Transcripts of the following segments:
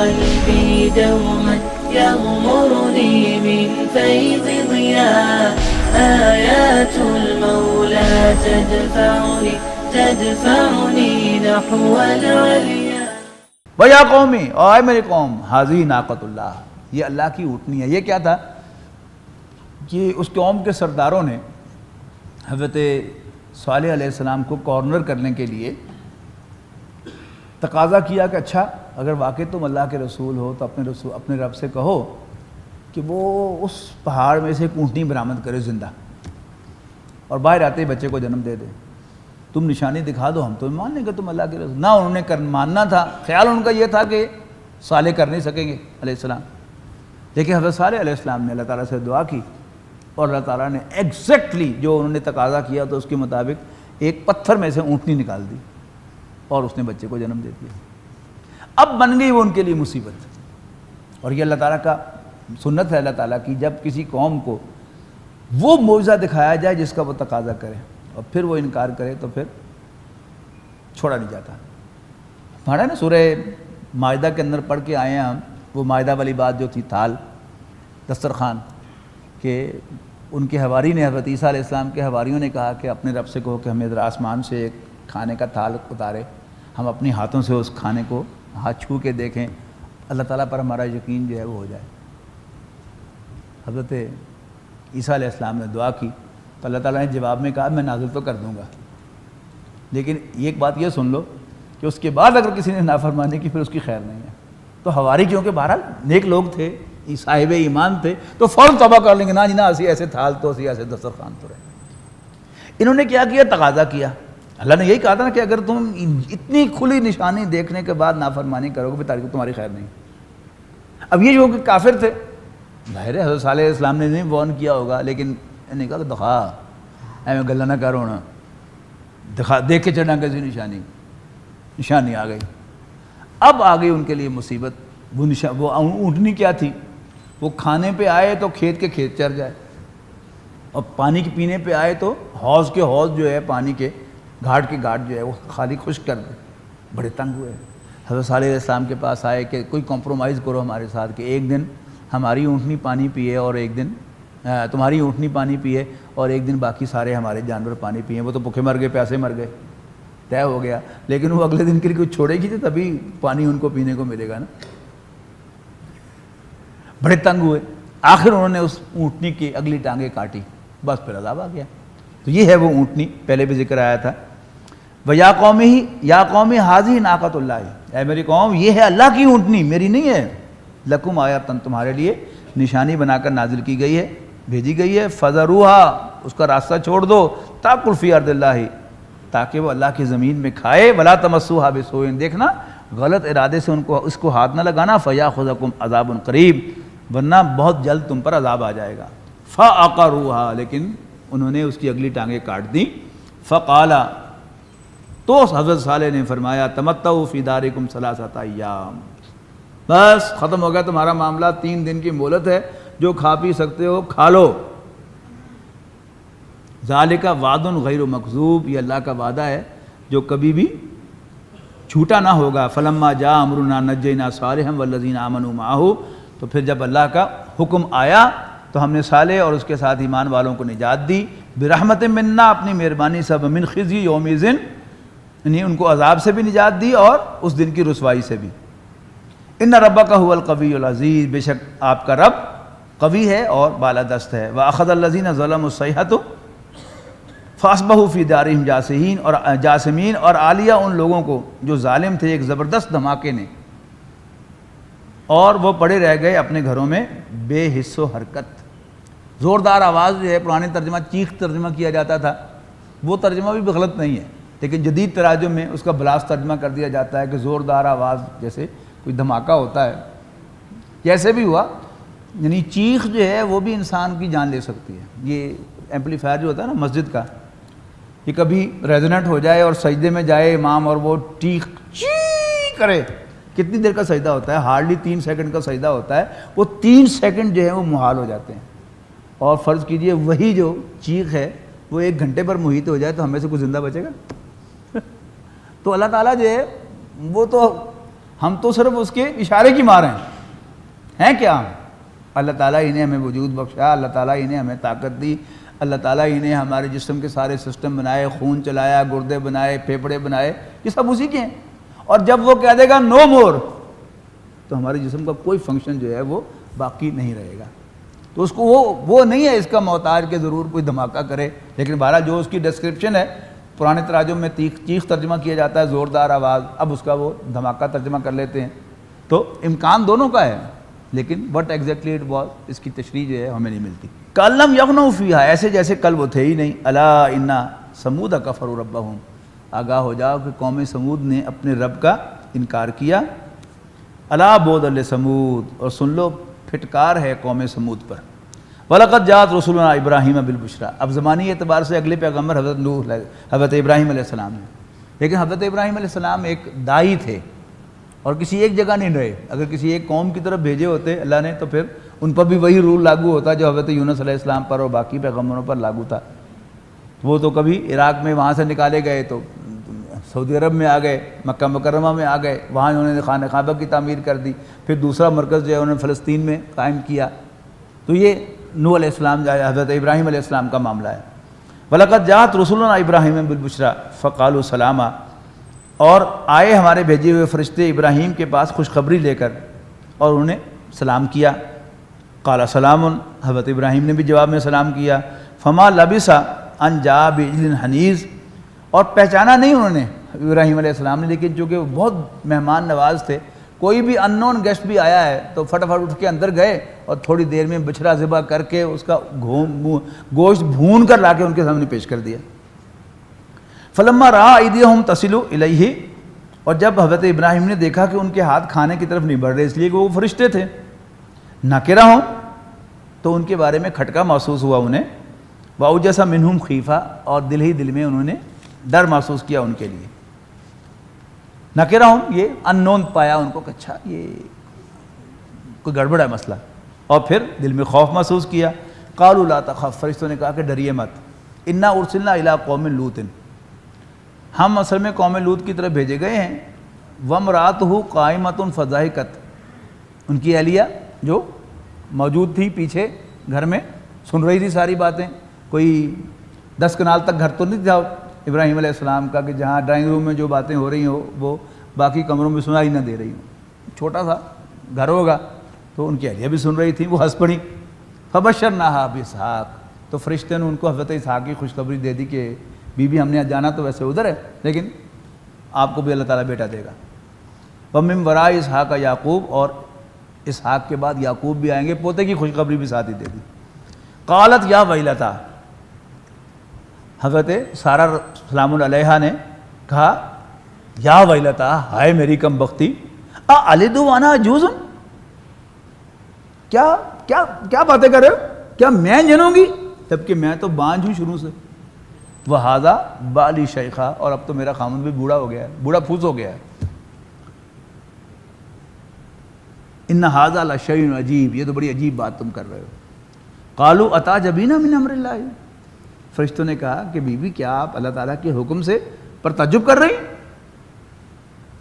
قلبي دوما يغمرني من فيض ضياء آيات المولى تدفعني نحو العليا. وَيَا قَوْمِ، اور اے میری قوم، حاضی ناقۃ اللہ، یہ اللہ کی اونٹنی ہے. یہ کیا تھا کہ اس قوم کے سرداروں نے حضرت صالح علیہ السلام کو کارنر کرنے کے لیے تقاضا کیا کہ اچھا اگر واقعی تم اللہ کے رسول ہو تو اپنے رب سے کہو کہ وہ اس پہاڑ میں سے ایک اونٹنی برآمد کرے زندہ، اور باہر آتے ہی بچے کو جنم دے دے. تم نشانی دکھا دو، ہم تو مان لیں گے تم اللہ کے رسول. نہ انہوں نے ماننا تھا، خیال ان کا یہ تھا کہ صالح کر نہیں سکیں گے علیہ السلام. لیکن حضرت صالح علیہ السلام نے اللہ تعالیٰ سے دعا کی اور اللہ تعالیٰ نے ایگزیکٹلی جو انہوں نے تقاضا کیا تو اس کے مطابق ایک پتھر میں سے اونٹنی نکال دی اور اس نے بچے کو جنم دے دیا. اب بن گئی وہ ان کے لیے مصیبت. اور یہ اللہ تعالیٰ کا سنت ہے اللہ تعالیٰ کی، جب کسی قوم کو وہ معجزہ دکھایا جائے جس کا وہ تقاضا کرے اور پھر وہ انکار کرے تو پھر چھوڑا نہیں جاتا. ہمارا نا سورہ مائدہ کے اندر پڑھ کے آئے ہیں ہم، وہ مائدہ والی بات جو تھی تھال دسترخوان، کہ ان کے حواری نے، حضرت عیسیٰ علیہ السلام کے حواریوں نے کہا کہ اپنے رب سے کہو کہ ہمیں ذرا آسمان سے ایک کھانے کا تھال اتارے، ہم اپنی ہاتھوں سے اس کھانے کو ہاتھ چھو کے دیکھیں، اللہ تعالیٰ پر ہمارا یقین جو ہے وہ ہو جائے. حضرت عیسیٰ علیہ السلام نے دعا کی تو اللہ تعالیٰ نے جواب میں کہا میں نازل تو کر دوں گا، لیکن ایک بات یہ سن لو کہ اس کے بعد اگر کسی نے نافرمانی کی پھر اس کی خیر نہیں ہے. تو حواری کیونکہ بہرحال نیک لوگ تھے، صاحب ایمان تھے، تو فوراً توبہ کر لیں گے، نہ جی نہ اسی ایسے تھال تو اسی ایسے دسترخوان تو رہے. انہوں نے کیا کیا؟ تقاضا کیا. اللہ نے یہی کہا تھا نا کہ اگر تم اتنی کھلی نشانی دیکھنے کے بعد نافرمانی کرو گے پھر تمہاری خیر نہیں. اب یہ جو کہ کافر تھے، ظاہر ہے حضرت صالح علیہ السلام نے نہیں وارن کیا ہوگا، لیکن انہوں نے کہا کہ دکھا میں گلہ نہ کرو نا، دکھا دیکھ کے چڑھنا کسی نشانی آ گئی. اب آ گئی ان کے لیے مصیبت. وہ اونٹنی کیا تھی؟ وہ کھانے پہ آئے تو کھیت کے کھیت چر جائے، اور پانی کے پینے پہ آئے تو حوض کے حوض جو ہے، پانی کے گھاٹ کے گھاٹ جو ہے وہ خالی خشک کر دے. بڑے تنگ ہوئے، حضرت صالح علیہ السلام کے پاس آئے کہ کوئی کمپرومائز کرو ہمارے ساتھ کہ ایک دن ہماری اونٹنی پانی پیے اور ایک دن تمہاری اونٹنی پانی پیے اور ایک دن باقی سارے ہمارے جانور پانی پیے. وہ تو بھوکے مر گئے، پیاسے مر گئے، طے ہو گیا. لیکن وہ اگلے دن کے لیے کچھ چھوڑے گی تو تبھی پانی ان کو پینے کو ملے گا نا. بڑے تنگ ہوئے، آخر انہوں نے اس اونٹنی کی اگلی ٹانگیں کاٹی، بس پھر عذاب آ گیا. تو یہ ہے وہ اونٹنی، پہلے بھی ذکر آیا تھا. وَيَا قَوْمِ هَٰذِهِ نَاقَةُ اللَّهِ، اے میری قوم یہ ہے اللہ کی اونٹنی، میری نہیں ہے. لَكُمْ آیَةً، تمہارے لیے نشانی بنا کر نازل کی گئی ہے، بھیجی گئی ہے. فَذَرُوهَا، اس کا راستہ چھوڑ دو. تَأْكُلْ فِي أَرْضِ اللَّهِ، تاکہ وہ اللہ کی زمین میں کھائے. وَلَا تَمَسُّوهَا بِسُوءٍ، دیکھنا غلط ارادے سے اس کو ہاتھ نہ لگانا. فَيَأْخُذَكُمْ عَذَابٌ قَرِيبٌ، ورنہ بہت جلد تم پر عذاب آ جائے گا. فَعَقَرُوهَا، لیکن انہوں نے اس کی اگلی ٹانگیں کاٹ دیں. فَقَالَ، تو حضرت صالح نے فرمایا تمتعوا فی دارکم ثلاثۃ ایام، بس ختم ہو گیا تمہارا معاملہ، 3 دن کی مہلت ہے، جو کھا پی سکتے ہو کھا لو. ذالک وعد غیر مکذوب، یہ اللہ کا وعدہ ہے جو کبھی بھی جھوٹا نہ ہوگا. فلما جاء امرنا نجینا صالحا والذین آمنوا معه، تو پھر جب اللہ کا حکم آیا تو ہم نے صالح اور اس کے ساتھ ایمان والوں کو نجات دی. برحمت منا، اپنی مہربانی سے. من خزی یومئذ، یعنی ان کو عذاب سے بھی نجات دی اور اس دن کی رسوائی سے بھی. ان ربک هو القوی العزیز، بے شک آپ کا رب قوی ہے اور بالادست ہے. واخذ الذین ظلموا الصیحۃ فاصبحوا فی دارہم جاثمین، اور آ لیا ان لوگوں کو جو ظالم تھے ایک زبردست دھماکے نے، اور وہ پڑے رہ گئے اپنے گھروں میں بے حس و حرکت. زوردار آواز جو ہے پرانے ترجمہ چیخ ترجمہ کیا جاتا تھا، وہ ترجمہ بھی غلط نہیں ہے، لیکن جدید تراجم میں اس کا بلاس ترجمہ کر دیا جاتا ہے کہ زوردار آواز، جیسے کوئی دھماکہ ہوتا ہے. جیسے بھی ہوا، یعنی چیخ جو ہے وہ بھی انسان کی جان لے سکتی ہے. یہ ایمپلیفائر جو ہوتا ہے نا مسجد کا، یہ کبھی ریزونیٹ ہو جائے اور سجدے میں جائے امام اور وہ چیخ کرے، کتنی دیر کا سجدہ ہوتا ہے؟ ہارڈلی 3 سیکنڈ کا سجدہ ہوتا ہے. وہ 3 سیکنڈ جو ہے وہ محال ہو جاتے ہیں. اور فرض کیجئے وہی جو چیخ ہے وہ 1 گھنٹے پر محیط ہو جائے تو ہمیں سے کچھ زندہ بچے گا؟ تو اللہ تعالیٰ جو ہے وہ تو ہم تو صرف اس کے اشارے کی مار ہیں کیا؟ اللہ تعالیٰ ہی نے ہمیں وجود بخشا، اللہ تعالیٰ ہی نے ہمیں طاقت دی، اللہ تعالیٰ ہی نے ہمارے جسم کے سارے سسٹم بنائے، خون چلایا، گردے بنائے، پھیپھڑے بنائے، یہ سب اسی کے ہیں۔ اور جب وہ کہہ دے گا نو مور، تو ہمارے جسم کا کوئی فنکشن جو ہے وہ باقی نہیں رہے گا۔ تو اس کو وہ نہیں ہے اس کا محتاج کہ ضرور کوئی دھماکہ کرے، لیکن بہرحال جو اس کی ڈسکرپشن ہے پرانے تراجم میں چیخ ترجمہ کیا جاتا ہے، زوردار آواز، اب اس کا وہ دھماکہ ترجمہ کر لیتے ہیں۔ تو امکان دونوں کا ہے، لیکن وٹ ایگزیکٹلی اٹ واز، اس کی تشریح جو ہے ہمیں نہیں ملتی۔ کَأَلَّمْ يَغْنَوْا فِيهَا، ایسے جیسے کل وہ تھے ہی نہیں۔ أَلَا إِنَّ ثَمُودَ كَفَرُوا رَبَّهُمْ، آگاہ ہو جاؤ کہ قوم سمود نے اپنے رب کا انکار کیا۔ أَلَا بُعْدًا لِثَمُودَ، اور سن لو پھٹکار ہے قوم سمود پر۔ وَلَقَدْ جَاءَتْ رُسُلُنَا إِبْرَاهِيمَ بِالْبُشْرَىٰ، اب زمانی اعتبار سے اگلے پیغمبر حضرت نوح، حضرت ابراہیم علیہ السلام ہیں، لیکن حضرت ابراہیم علیہ السلام ایک داعی تھے اور کسی ایک جگہ نہیں رہے۔ اگر کسی ایک قوم کی طرف بھیجے ہوتے اللہ نے تو پھر ان پر بھی وہی رول لاگو ہوتا جو حضرت یونس علیہ السلام پر اور باقی پیغمبروں پر لاگو تھا۔ وہ تو کبھی عراق میں وہاں سے نکالے گئے تو سعودی عرب میں آ گئے، مکہ مکرمہ میں آ گئے، وہاں انہوں نے خانہ کعبہ کی تعمیر کر دی، پھر دوسرا مرکز جو ہے انہوں نے فلسطین میں قائم کیا۔ تو یہ نوح علیہ السلام حضرت ابراہیم علیہ السلام کا معاملہ ہے۔ وَلَقَدْ جَاءَتْ رُسُلُنَا إِبْرَاهِيمَ بِالْبُشْرَىٰ فَقَالُوا سَلَامًا، اور آئے ہمارے بھیجے ہوئے فرشتے ابراہیم کے پاس خوشخبری لے کر اور انہیں سلام کیا۔ قال سلام، حضرت ابراہیم نے بھی جواب میں سلام کیا۔ فما لبث ان جاء بعجل حنیذ، اور پہچانا نہیں انہوں نے ابراہیم علیہ السلام نے، لیکن چونکہ وہ بہت مہمان نواز تھے، کوئی بھی ان نون گیسٹ بھی آیا ہے تو فٹافٹ اٹھ کے اندر گئے اور تھوڑی دیر میں بچھڑا ذبح کر کے اس کا گوشت بھون کر لا کے ان کے سامنے پیش کر دیا۔ فلما رأى أيديهم تصل إليه، اور جب حضرت ابراہیم نے دیکھا کہ ان کے ہاتھ کھانے کی طرف نہیں بڑھ رہے، اس لیے کہ وہ فرشتے تھے، ناکرہ ہوں، تو ان کے بارے میں کھٹکا محسوس ہوا انہیں۔ وأوجس منهم خیفہ، اور دل ہی دل میں انہوں نے ڈر محسوس کیا ان کے لیے۔ ناکرہ ہوں، یہ ان نون پایا ان کو کہ اچھا یہ کوئی گڑبڑ ہے مسئلہ، اور پھر دل میں خوف محسوس کیا۔ قالوا لا تخف، فرشتوں نے کہا کہ ڈریے مت، انا ارسلنا الی قوم لوط، ہم اصل میں قوم لوط کی طرف بھیجے گئے ہیں۔ وامرأتہ قائمۃ فضحکت، ان کی اہلیہ جو موجود تھی پیچھے گھر میں سن رہی تھی ساری باتیں، کوئی 10 کنال تک گھر تو نہیں تھا ابراہیم علیہ السلام کا کہ جہاں ڈرائنگ روم میں جو باتیں ہو رہی ہوں وہ باقی کمروں میں سنائی نہ دے رہی ہوں، چھوٹا سا گھر ہوگا، تو ان کی اہلیہ بھی سن رہی تھی، وہ ہنس پڑی۔ فبشرناہا باسحاق، تو فرشتے نے ان کو حضرت اسحاق کی خوشخبری دے دی کہ بی بی ہم نے جانا تو ویسے ادھر ہے، لیکن آپ کو بھی اللہ تعالیٰ بیٹا دے گا۔ ومن وراء اسحاق یعقوب، اور اسحاق کے بعد یعقوب بھی آئیں گے، پوتے کی خوشخبری بھی ساتھ ہی دے دی۔ قالت یا ویلتا، حضرت سارہ سلام علیہا نے کہا یا ویلتا، ہائے میری کم بختی، اَأَلِدُ وَأَنَا عَجُوزٌ، کیا باتیں کر رہے ہو، کیا میں جنوں گی جبکہ میں تو بانجھ ہوں شروع سے۔ وَهَذَا بَالِي شَيْخًا، اور اب تو میرا خامن بھی بوڑھا ہو گیا ہے، بوڑھا پھوس ہو گیا ہے۔ إِنَّ هَذَا لَشَيْءٌ عَجِیب، یہ تو بڑی عجیب بات تم کر رہے ہو۔ قَالُوا أَتَعْجَبِينَ مِنْ أَمْرِ اللَّهِ، فرشتوں نے کہا کہ بی بی کیا آپ اللہ تعالیٰ کے حکم سے پر تعجب کر رہی؟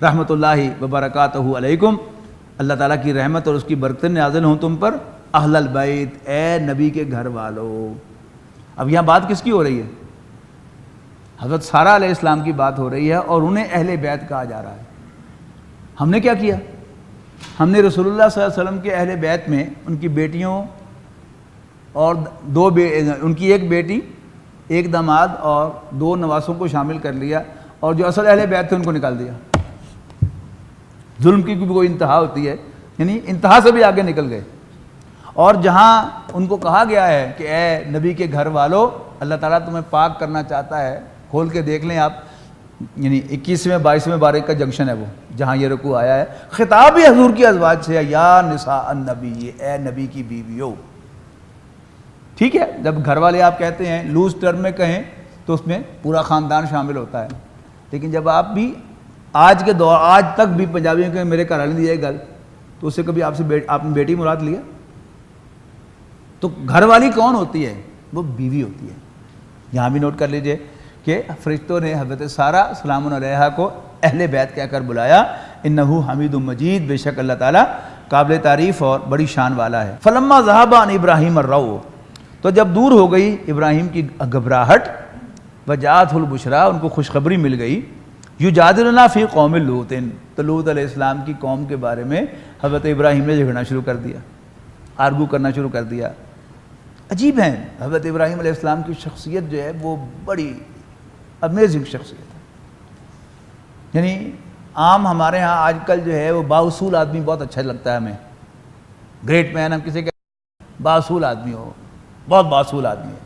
رحمت اللہ وبرکاتہ علیکم، اللہ تعالیٰ کی رحمت اور اس کی برکتیں نازل ہوں تم پر، اہل البیت، اے نبی کے گھر والو۔ اب یہاں بات کس کی ہو رہی ہے؟ حضرت سارہ علیہ السلام کی بات ہو رہی ہے، اور انہیں اہل بیت کہا جا رہا ہے۔ ہم نے کیا کیا؟ ہم نے رسول اللہ صلی اللہ علیہ وسلم کے اہل بیت میں ان کی بیٹیوں اور ان کی ایک بیٹی، ایک داماد اور 2 نواسوں کو شامل کر لیا، اور جو اصل اہل بیت تھے ان کو نکال دیا۔ ظلم کی بھی کوئی انتہا ہوتی ہے، یعنی انتہا سے بھی آگے نکل گئے۔ اور جہاں ان کو کہا گیا ہے کہ اے نبی کے گھر والو، اللہ تعالیٰ تمہیں پاک کرنا چاہتا ہے، کھول کے دیکھ لیں آپ، یعنی 21ویں 22ویں بارے کا جنکشن ہے وہ جہاں یہ رکوع آیا ہے، خطاب بھی حضور کی ازواج سے ہے، یا نساء النبی، اے نبی کی بیویوں۔ ٹھیک ہے، جب گھر والے آپ کہتے ہیں لوز ٹرم میں کہیں تو اس میں پورا خاندان شامل ہوتا ہے، لیکن جب آپ بھی آج کے دور، آج تک بھی پنجابیوں کے میرے گھر والے نے یہ گل، تو اس سے کبھی آپ نے بیٹی مراد لیا؟ تو گھر والی کون ہوتی ہے؟ وہ بیوی ہوتی ہے۔ یہاں بھی نوٹ کر لیجئے کہ فرشتوں نے حضرت سارہ سلام علیہا کو اہل بیت کہہ کر بلایا، انہو حمید مجید، بے شک اللہ تعالیٰ قابل تعریف اور بڑی شان والا ہے۔ فلما ذہب عن ابراہیم الرو، تو جب دور ہو گئی ابراہیم کی گھبراہٹ، وجاءتہ البشریٰ، ان کو خوشخبری مل گئی، یجادلنا فی قوم لوط، تو لوط علیہ السلام کی قوم کے بارے میں حضرت ابراہیم نے جھگڑنا شروع کر دیا، آرگو کرنا شروع کر دیا۔ عجیب ہیں حضرت ابراہیم علیہ السلام کی شخصیت جو ہے وہ بڑی امیزنگ شخصیت ہے۔ یعنی عام ہمارے ہاں آج کل جو ہے وہ بااصول آدمی بہت اچھا لگتا ہے ہمیں، گریٹ مین، ہم کسی کے بااصول آدمی ہو، بہت بااصول آدمی ہے،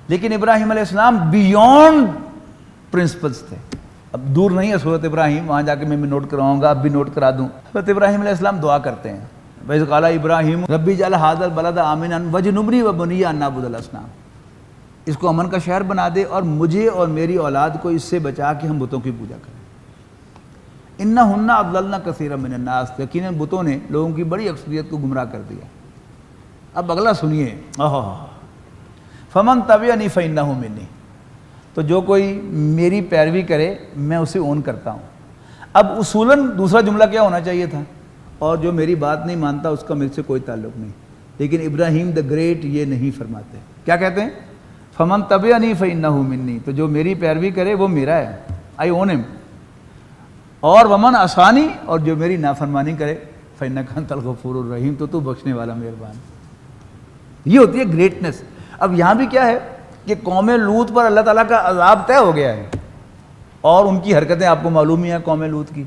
لیکن ابراہیم علیہ السلام بیونڈ پرنسپلس تھے۔ اب دور نہیں ہے صورت ابراہیم، وہاں جا کے میں نوٹ کراؤں گا، اب بھی نوٹ کرا دوں۔ حضرت ابراہیم علیہ السلام دعا کرتے ہیں، وَإِذْ قَالَ ابراہیم ربی اجعل هَٰذَا الْبَلَدَ آمِنًا وَاجْنُبْنِي وَبَنِيَّ أَن نَّعْبُدَ الْأَصْنَامَ، اس کو امن کا شہر بنا دے اور مجھے اور میری اولاد کو اس سے بچا کہ ہم بتوں کی پوجا کریں۔ اِنَّهُنَّ أَضْلَلْنَ كَثِيرًا مِّنَ النَّاسِ، یقیناً بتوں نے لوگوں کی بڑی اکثریت کو گمراہ کر دیا۔ اب اگلا سنیے، فَمَن تَبِعَنِي فَإِنَّهُ مِنِّي، تو جو کوئی میری پیروی کرے میں اسے اون کرتا ہوں۔ اب اصولاً دوسرا جملہ کیا ہونا چاہیے تھا، اور جو میری بات نہیں مانتا اس کا میرے سے کوئی تعلق نہیں، لیکن ابراہیم دا گریٹ یہ نہیں فرماتے، کیا کہتے ہیں؟ فمن تبعنی فإنہ منی، تو جو میری پیروی کرے وہ میرا ہے، آئی اون ہم، اور ومن عصانی، اور جو میری نافرمانی کرے فإنک انت الغفور الرحیم، تو بخشنے والا مہربان۔ یہ ہوتی ہے گریٹنس۔ اب یہاں بھی کیا ہے کہ قوم لوط پر اللہ تعالیٰ کا عذاب طے ہو گیا ہے، اور ان کی حرکتیں آپ کو معلوم ہی ہیں قوم لوط کی،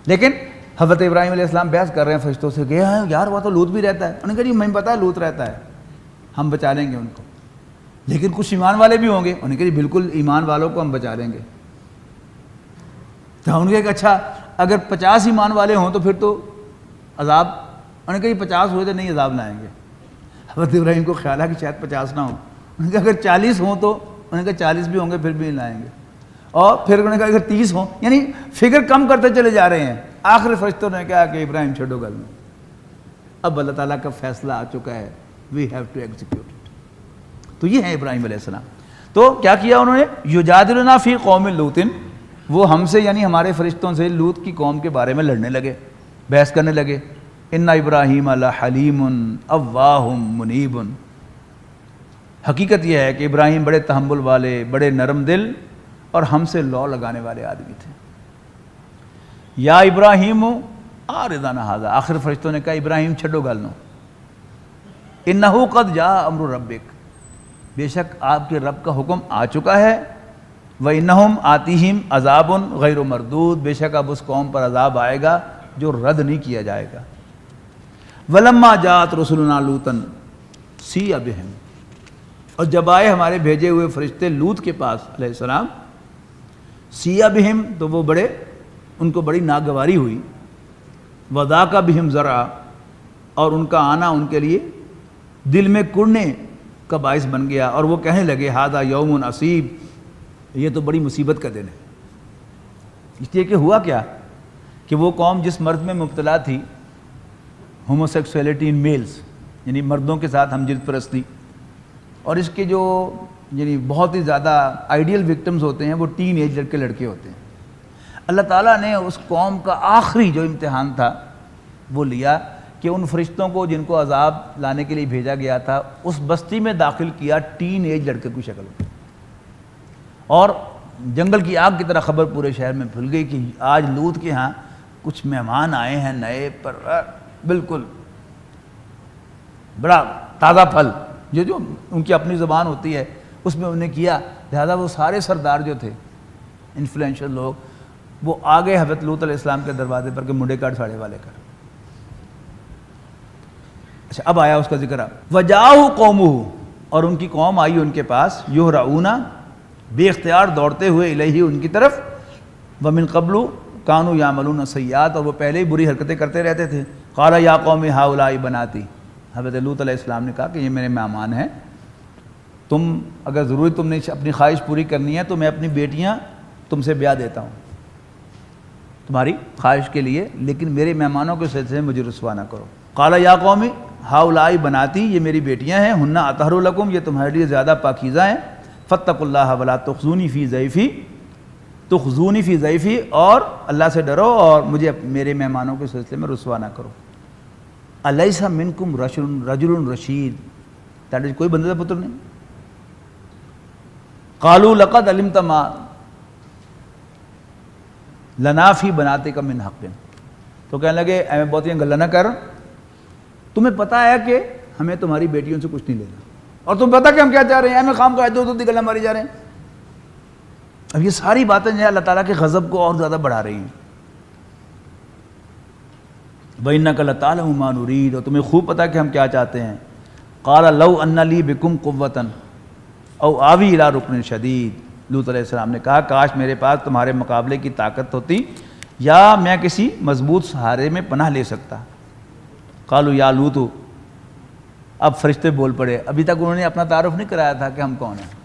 لیکن حضرت ابراہیم علیہ السلام بحث کر رہے ہیں فرشتوں سے کہ یار وہ تو لوط بھی رہتا ہے، انہوں نے کہا جی مجھے پتا ہے لوط رہتا ہے، ہم بچا لیں گے ان کو، لیکن کچھ ایمان والے بھی ہوں گے، انہوں نے کہا جی بالکل ایمان والوں کو ہم بچا لیں گے۔ تو انہوں نے کہا اچھا اگر 50 ایمان والے ہوں تو پھر تو عذاب، انہوں نے کہا جی 50 ہوئے تو نہیں عذاب لائیں گے۔ حضرت ابراہیم کو خیال ہے کہ شاید 50 نہ ہوں، انہوں نے کہا اگر 40 ہوں تو، انہوں نے کہا 40 بھی ہوں گے پھر بھی نہیں لائیں گے، اور پھر انہوں نے کہا اگر 30 ہوں، یعنی فگر کم کرتے چلے جا رہے ہیں۔ آخر فرشتوں نے کہا کہ ابراہیم چھوڑو گل میں، اب اللہ تعالیٰ کا فیصلہ آ چکا ہے، we have to execute it. تو یہ ہے ابراہیم علیہ السلام۔ تو کیا کیا انہوں نے؟ یجادلنا فی قوم لوط، وہ ہم سے یعنی ہمارے فرشتوں سے لوط کی قوم کے بارے میں لڑنے لگے، بحث کرنے لگے۔ ان ابراہیم لحلیم اواہ منیب، حقیقت یہ ہے کہ ابراہیم بڑے تحمل والے، بڑے نرم دل اور ہم سے لو لگانے والے آدمی تھے۔ یا ابراہیم اعرض عن ھذا، آخر فرشتوں نے کہا ابراہیم چھڈو گل نو، انہ قد جاء امر ربک، بے شک آپ کے رب کا حکم آ چکا ہے، وانہم آتیہم عذاب غیر مردود، بے شک اب اس قوم پر عذاب آئے گا جو رد نہیں کیا جائے گا۔ ولما جاءت رسلنا لوطا سیء بہم، اور جب آئے ہمارے بھیجے ہوئے فرشتے لوط کے پاس علیہ السلام، سیء بہم، تو وہ بڑے، ان کو بڑی ناگواری ہوئی، وضاق بہم ذرعا، اور ان کا آنا ان کے لیے دل میں کڑنے کا باعث بن گیا، اور وہ کہنے لگے ھذا یوم عصیب، یہ تو بڑی مصیبت کا دن ہے۔ اس لیے کہ ہوا کیا کہ وہ قوم جس مرض میں مبتلا تھی، ہوموسیکسولیٹی ان میلز، یعنی مردوں کے ساتھ ہم جنس پرستی، اور اس کے جو یعنی بہت ہی زیادہ آئیڈیل وکٹمز ہوتے ہیں وہ ٹین ایج لڑکے لڑکے ہوتے ہیں۔ اللہ تعالیٰ نے اس قوم کا آخری جو امتحان تھا وہ لیا کہ ان فرشتوں کو جن کو عذاب لانے کے لیے بھیجا گیا تھا اس بستی میں داخل کیا ٹین ایج لڑکے کی شکل میں، اور جنگل کی آگ کی طرح خبر پورے شہر میں پھیل گئی کہ آج لوط کے ہاں کچھ مہمان آئے ہیں نئے، پر بالکل بڑا تازہ پھل، جو ان کی اپنی زبان ہوتی ہے اس میں انہوں نے کیا، لہذا وہ سارے سردار جو تھے انفلوئنشل لوگ وہ آگے حضرت لوط علیہ السلام کے دروازے پر کہ منڈے کاٹ ساڑے والے کر۔ اچھا اب آیا اس کا ذکر، وجاءہ قومہ، اور ان کی قوم آئی ان کے پاس، یہرعون، بے اختیار دوڑتے ہوئے، الیہ، ان کی طرف، ومن قبل کانوا یعملون السیئات، اور وہ پہلے ہی بری حرکتیں کرتے رہتے تھے۔ قال یا قوم ہؤلاء بناتی، حضرت لوط علیہ السلام نے کہا کہ یہ میرے مہمان ہیں، تم اگر ضروری تم نے اپنی خواہش پوری کرنی ہے تو میں اپنی بیٹیاں تم سے بیاہ دیتا ہوں تمہاری خواہش کے لیے، لیکن میرے مہمانوں کے سلسلے میں مجھے رسوا نہ کرو۔ قال یا قوم ہؤلاء بناتی، یہ میری بیٹیاں ہیں، ہن اطہر لکم، یہ تمہارے لیے زیادہ پاکیزہ ہیں، فاتقوا اللہ ولا تخزونی فی ضیفی، تخزونی فی ضیفی، اور اللہ سے ڈرو اور مجھے میرے مہمانوں کے سلسلے میں رسوا نہ کرو۔ الیس منکم رجل رشید، تاکہ کوئی بندہ پتر نہیں۔ قالوا لقد علمت ما لنا فی بناتک من حق، تو کہنے لگے اے بہت ہی گلہ نہ کر، تمہیں پتہ ہے کہ ہمیں تمہاری بیٹیوں سے کچھ نہیں لینا، اور تمہیں پتہ کہ ہم کیا چاہ رہے ہیں، ہمیں خام کا ادھر گلہ ماری جا رہے ہیں۔ اب یہ ساری باتیں جو ہے اللہ تعالیٰ کے غضب کو اور زیادہ بڑھا رہی ہیں۔ وَإِنَّكَ لَتَعْلَمُ مَا نُرِيدُ، اور تمہیں خوب پتہ کہ ہم کیا چاہتے ہیں۔ قَالَ لَوْ أَنَّ لِي بِكُمْ قُوَّةً أَوْ آوِي إِلَىٰ رُكْنٍ شَدِيدٍ، لوط علیہ السلام نے کہا کاش میرے پاس تمہارے مقابلے کی طاقت ہوتی یا میں کسی مضبوط سہارے میں پناہ لے سکتا۔ قالوا یا لوط، اب فرشتے بول پڑے، ابھی تک انہوں نے اپنا تعارف نہیں کرایا تھا کہ ہم کون ہیں۔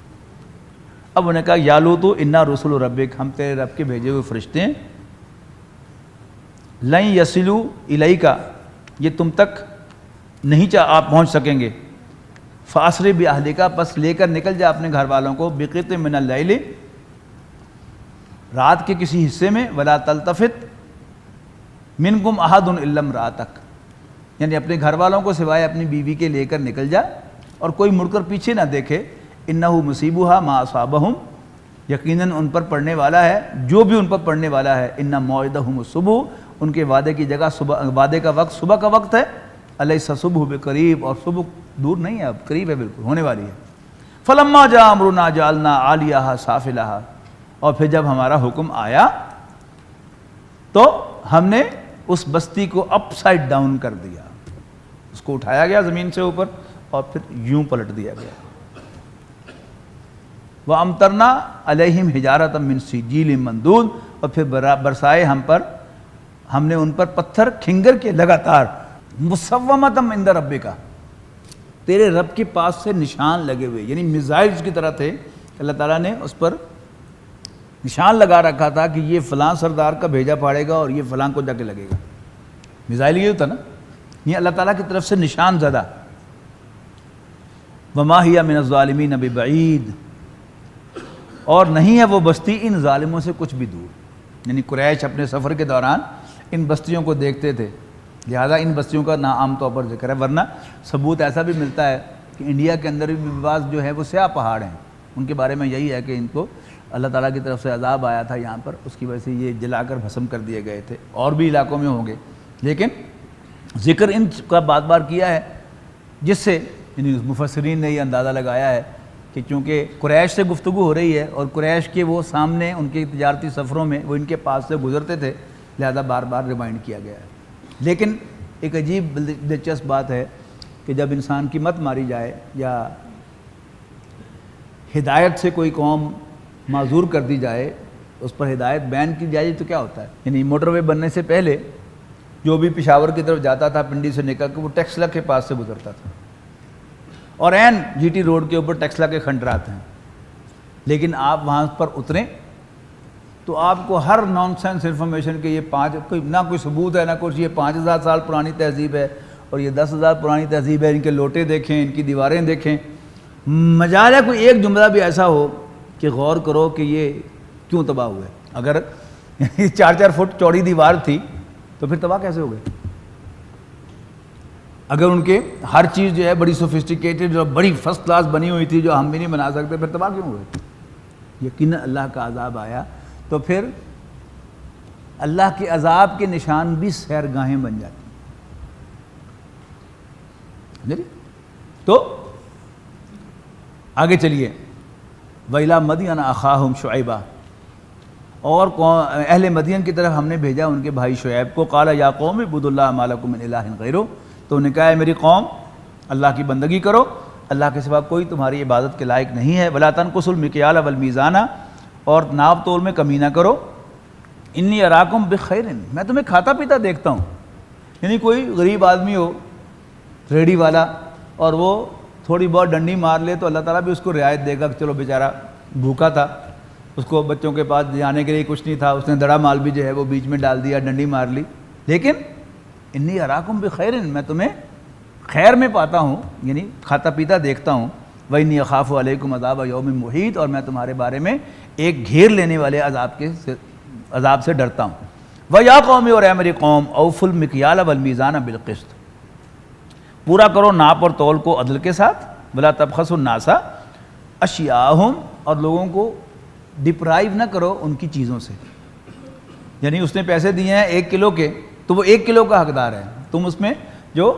اب انہوں نے کہا یا لوط انا رسول ربک، ہم تیرے رب کے بھیجے ہوئے فرشتے ہیں، لن یصلوا الیک، یہ تم تک نہیں آپ پہنچ سکیں گے۔ فاسر باہلک، پس لے کر نکل جا اپنے گھر والوں کو، بقطع من اللیل، رات کے کسی حصے میں، ولا تلتفت منکم احد الا امرأتک، یعنی اپنے گھر والوں کو سوائے اپنی بیوی کے لے کر نکل جا اور کوئی مڑ کر پیچھے نہ دیکھے۔ انہ مصیبھا ما اصابہم، یقیناً ان پر پڑنے والا ہے جو بھی ان پر پڑنے والا ہے۔ ان موعدہم الصبح، ان کے وعدے کی جگہ صبح، وعدے کا وقت صبح کا وقت ہے۔ الیس الصبح بقریب، اور صبح دور نہیں ہے، اب قریب ہے، بالکل ہونے والی ہے۔ فلما جاء امرنا جعلنا عالیہا سافلہا، اور پھر جب ہمارا حکم آیا تو ہم نے اس بستی کو اپ سائڈ ڈاؤن کر دیا، اس کو اٹھایا گیا زمین سے اوپر اور پھر یوں پلٹ دیا گیا۔ وَأَمْطَرْنَا عَلَيْهِمْ حِجَارَةً مِّن سِجِّيلٍ مَّنضُودٍ، اور پھر برسائے ہم نے ان پر پتھر کھنگر کے لگاتار، مُصَوَّمَةً عِندَ رَبِّكَ، تیرے رب کے پاس سے نشان لگے ہوئے، یعنی میزائلز کی طرح تھے۔ اللہ تعالیٰ نے اس پر نشان لگا رکھا تھا کہ یہ فلاں سردار کا بھیجا پڑے گا اور یہ فلاں کو جا کے لگے گا۔ میزائل یہ ہوتا نا، یہ اللہ تعالیٰ کی طرف سے نشان زدہ۔ وَمَا هِيَ مِنَ الظَّالِمِينَ بِبَعِيدٍ، اور نہیں ہے وہ بستی ان ظالموں سے کچھ بھی دور، یعنی قریش اپنے سفر کے دوران ان بستیوں کو دیکھتے تھے، لہذا ان بستیوں کا نہ عام طور پر ذکر ہے۔ ورنہ ثبوت ایسا بھی ملتا ہے کہ انڈیا کے اندر بھی بعض جو ہے وہ سیاہ پہاڑ ہیں، ان کے بارے میں یہی ہے کہ ان کو اللہ تعالیٰ کی طرف سے عذاب آیا تھا یہاں پر، اس کی وجہ سے یہ جلا کر بھسم کر دیے گئے تھے۔ اور بھی علاقوں میں ہوں گے، لیکن ذکر ان کا بار بار کیا ہے، جس سے یعنی مفسرین نے یہ اندازہ لگایا ہے کہ چونکہ قریش سے گفتگو ہو رہی ہے اور قریش کے وہ سامنے ان کے تجارتی سفروں میں وہ ان کے پاس سے گزرتے تھے، لہذا بار بار ریمائنڈ کیا گیا ہے۔ لیکن ایک عجیب دلچسپ بات ہے کہ جب انسان کی مت ماری جائے یا ہدایت سے کوئی قوم معذور کر دی جائے، اس پر ہدایت بین کی جائے تو کیا ہوتا ہے؟ یعنی موٹر وے بننے سے پہلے جو بھی پشاور کی طرف جاتا تھا پنڈی سے نکل کے وہ ٹیکسلا کے پاس سے گزرتا تھا، اور این جی ٹی روڈ کے اوپر ٹیکسلا کے کھنڈرات ہیں، لیکن آپ وہاں پر اتریں تو آپ کو ہر نان سینس انفارمیشن کہ یہ نہ کوئی ثبوت ہے نہ کچھ، یہ 5000 سال پرانی تہذیب ہے اور یہ 10,000 پرانی تہذیب ہے، ان کے لوٹے دیکھیں، ان کی دیواریں دیکھیں، مجال ہے کوئی ایک جملہ بھی ایسا ہو کہ غور کرو کہ یہ کیوں تباہ ہوئے۔ اگر 4 فٹ چوڑی دیوار تھی تو پھر تباہ کیسے ہو گئے؟ اگر ان کے ہر چیز جو ہے بڑی سوفسٹیکیٹڈ اور بڑی فرسٹ کلاس بنی ہوئی تھی جو ہم بھی نہیں بنا سکتے، پھر تباہ کیوں ہوئے؟ یقیناً اللہ کا عذاب آیا تو پھر اللہ کے عذاب کے نشان بھی سیرگاہیں بن جاتی ہیں۔ تو آگے چلیے، وَإِلَىٰ مَدْيَنَ أَخَاهُمْ شُعَيْبًا، اور اہل مدین کی طرف ہم نے بھیجا ان کے بھائی شعیب کو۔ قَالَ يَا قَوْمِ اعْبُدُوا اللَّهَ مَا لَكُم مِّنْ إِلَٰهٍ غَيْرُهُ، تو انہوں نے کہا ہے میری قوم اللہ کی بندگی کرو، اللہ کے سوا کوئی تمہاری عبادت کے لائق نہیں ہے۔ وَلَا تَنْقُصُوا الْمِكْيَالَ وَالْمِيزَانَ، اور ناپ تول میں کمی نہ کرو۔ إِنِّي أَرَاكُمْ بِخَيْرٍ، میں تمہیں کھاتا پیتا دیکھتا ہوں۔ یعنی کوئی غریب آدمی ہو ریڑھی والا اور وہ تھوڑی بہت ڈنڈی مار لے تو اللہ تعالیٰ بھی اس کو رعایت دے گا کہ چلو بیچارہ بھوکا تھا، اس کو بچوں کے پاس جانے کے لیے کچھ نہیں تھا، اس نے دڑا مال بھی جو ہے وہ بیچ میں ڈال دیا، ڈنڈی مار لی۔ لیکن انی اراکم بخیر، میں تمہیں خیر میں پاتا ہوں، یعنی کھاتا پیتا دیکھتا ہوں۔ وَإِنِّي أَخَافُ عَلَيْكُمْ عَذَابَ يَوْمٍ مُحِيطٍ، اور میں تمہارے بارے میں ایک گھیر لینے والے عذاب سے ڈرتا ہوں۔ وَيَا قَوْمِ، اور اے میری قوم، أَوْفُوا الْمِكْيَالَ وَالْمِيزَانَ بِالْقِسْطِ، پورا کرو ناپ اور تول کو عدل کے ساتھ، وَلَا تَبْخَسُوا النَّاسَ أَشْيَاءَهُمْ، اور لوگوں کو ڈپرائیو نہ کرو ان کی چیزوں سے، یعنی اس نے پیسے دیے ہیں 1 کلو کے تو وہ 1 کلو کا حقدار ہے، تم اس میں جو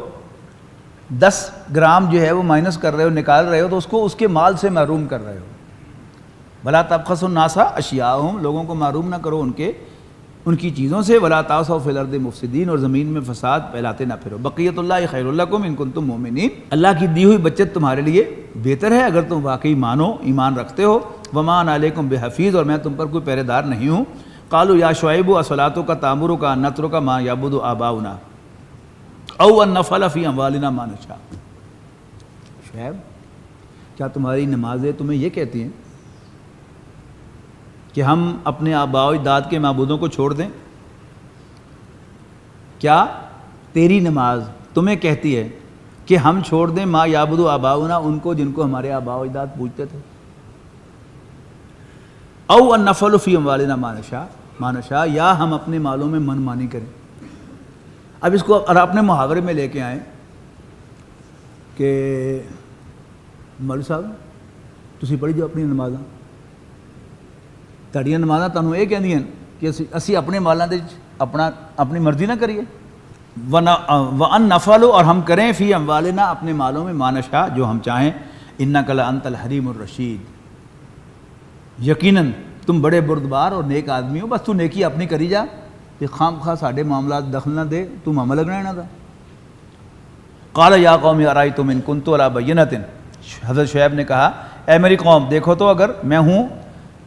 10 گرام جو ہے وہ مائنس کر رہے ہو، نکال رہے ہو، تو اس کو اس کے مال سے محروم کر رہے ہو۔ وَلَا تَبْخَسُوا النَّاسَ أَشْيَاءَهُمْ، لوگوں کو محروم نہ کرو ان کی چیزوں سے، وَلَا تَعْثَوْا فِي الْأَرْضِ مُفْسِدِينَ، اور زمین میں فساد پھیلاتے نہ پھرو۔ بقیۃ اللہ خیر لکم ان کنتم مؤمنین، اللہ کی دی ہوئی بچت تمہارے لیے بہتر ہے اگر تم واقعی مانو، ایمان رکھتے ہو۔ وَمَا أَنَا عَلَيْكُمْ بِحَفِيظ، اور میں تم پر کوئی پہرے دار نہیں ہوں۔ قالوا یا شعیب اصلاتک تأمرک ان نترک ما یعبد آباؤنا او ان نفعل فی اموالنا ما نشاء، شعیب کیا تمہاری نمازیں تمہیں یہ کہتی ہیں کہ ہم اپنے آباء و اجداد کے معبودوں کو چھوڑ دیں؟ کیا تیری نماز تمہیں کہتی ہے کہ ہم چھوڑ دیں ما یعبد آباؤنا، ان کو جن کو ہمارے آباء و اجداد پوجتے تھے؟ او ان نفعل فی اموالنا ما نشاء، یا ہم اپنے مالوں میں من مانی کریں۔ اب اس کو اپنے محاورے میں لے کے آئیں کہ مولوی صاحب تسی پڑھی جو اپنی نمازاں، تہاڈیاں نمازاں تانوں یہ کہندیاں کہ اسی اپنے مالاں دے اپنی مرضی نہ کریے، وَأَن نَفْعَلُ، اور ہم کریں فی اموالنا اپنے مالوں میں ما نشاء جو ہم چاہیں، اِنَّكَ لَأَنْتَ الْحَلِيمُ الرَّشِيدُ، یقیناً تم بڑے بردبار اور نیک آدمی ہو، بس تو نیکی اپنی کری جا، کہ خام خواہ ساڈے معاملات دخل نہ دے، تو معاملہ لگنا نہ دا۔ قال یا قوم ارائیتم ان کنت علی بینۃ، حضرت شعیب نے کہا اے میری قوم دیکھو تو اگر میں ہوں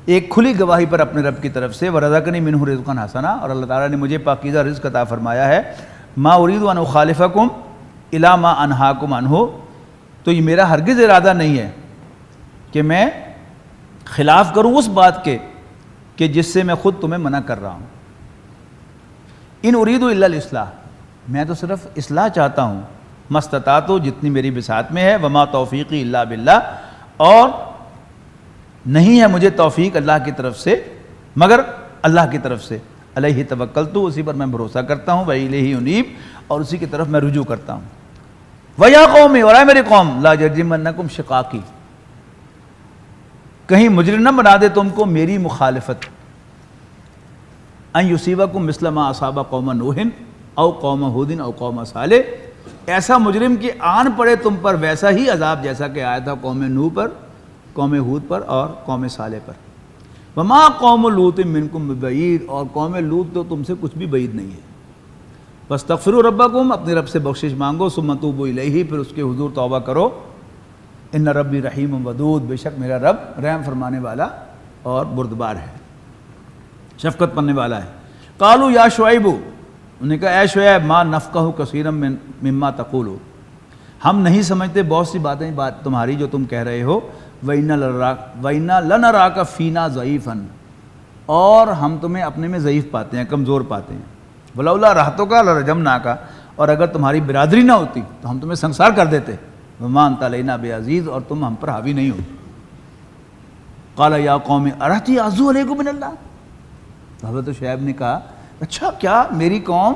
ایک کھلی گواہی پر اپنے رب کی طرف سے، ورزقنی منہ رزقا حسنا، اور اللہ تعالیٰ نے مجھے پاکیزہ رزق عطا فرمایا ہے، ما ارید ان اخالفکم الی ما انہاکم عنہ، تو یہ میرا ہرگز ارادہ نہیں ہے کہ میں خلاف کروں اس بات کے کہ جس سے میں خود تمہیں منع کر رہا ہوں۔ ان ارید الا الاصلاح، میں تو صرف اصلاح چاہتا ہوں، مستطاعت جتنی میری بساط میں ہے، وما توفیقی الا باللہ، اور نہیں ہے مجھے توفیق اللہ کی طرف سے مگر اللہ کی طرف سے، علیہ توکلت، اسی پر میں بھروسہ کرتا ہوں، والیہ انیب، اور اسی کی طرف میں رجوع کرتا ہوں۔ ویا قوم، اور اے میری قوم، لا یجرمنکم شقاقی، کہیں مجرم نہ بنا دے تم کو میری مخالفت، ان یصیبکم مثل ما اصاب قوم نوح او قوم ہود او قوم صالح، ایسا مجرم کہ آن پڑے تم پر ویسا ہی عذاب جیسا کہ آیا تھا قوم نوح پر، قوم ہود پر اور قوم صالح پر۔ وما قوم لوط منکم ببعید، اور قوم لوط تو تم سے کچھ بھی بعید نہیں ہے۔ فاستغفروا ربکم، اپنے رب سے بخشش مانگو، ثم توبوا الیہ، پھر اس کے حضور توبہ کرو، ان ربی رحیم ودود، بے شک میرا رب رحم فرمانے والا اور بردبار ہے، شفقت کرنے والا ہے۔ قالوا یا شعیب، انہوں نے کہا اے شعیب، ما نفقہ کثیرا مما تقول، ہم نہیں سمجھتے بہت سی باتیں تمہاری جو تم کہہ رہے ہو، وَإِنَّا لَنَرَاكَ فِينَا ضَعِيفًا، اور ہم تمہیں اپنے میں ضعیف پاتے ہیں، کمزور پاتے ہیں، وَلَوْلَا رَحْتُكَ لَرَجَمْنَاكَ، اور اگر تمہاری برادری نہ ہوتی تو ہم تمہیں سنسار کر دیتے، وَمَا أَنْتَ عَلَيْنَا بِعَزِيزٍ، اور تم ہم پر حاوی نہیں ہو۔ قَالَ يَا قَوْمِ أَرَحْتِي أَعْزُّ عَلَيْكُمْ مِنَ اللَّهِ، حضرت شعیب نے کہا اچھا کیا میری قوم،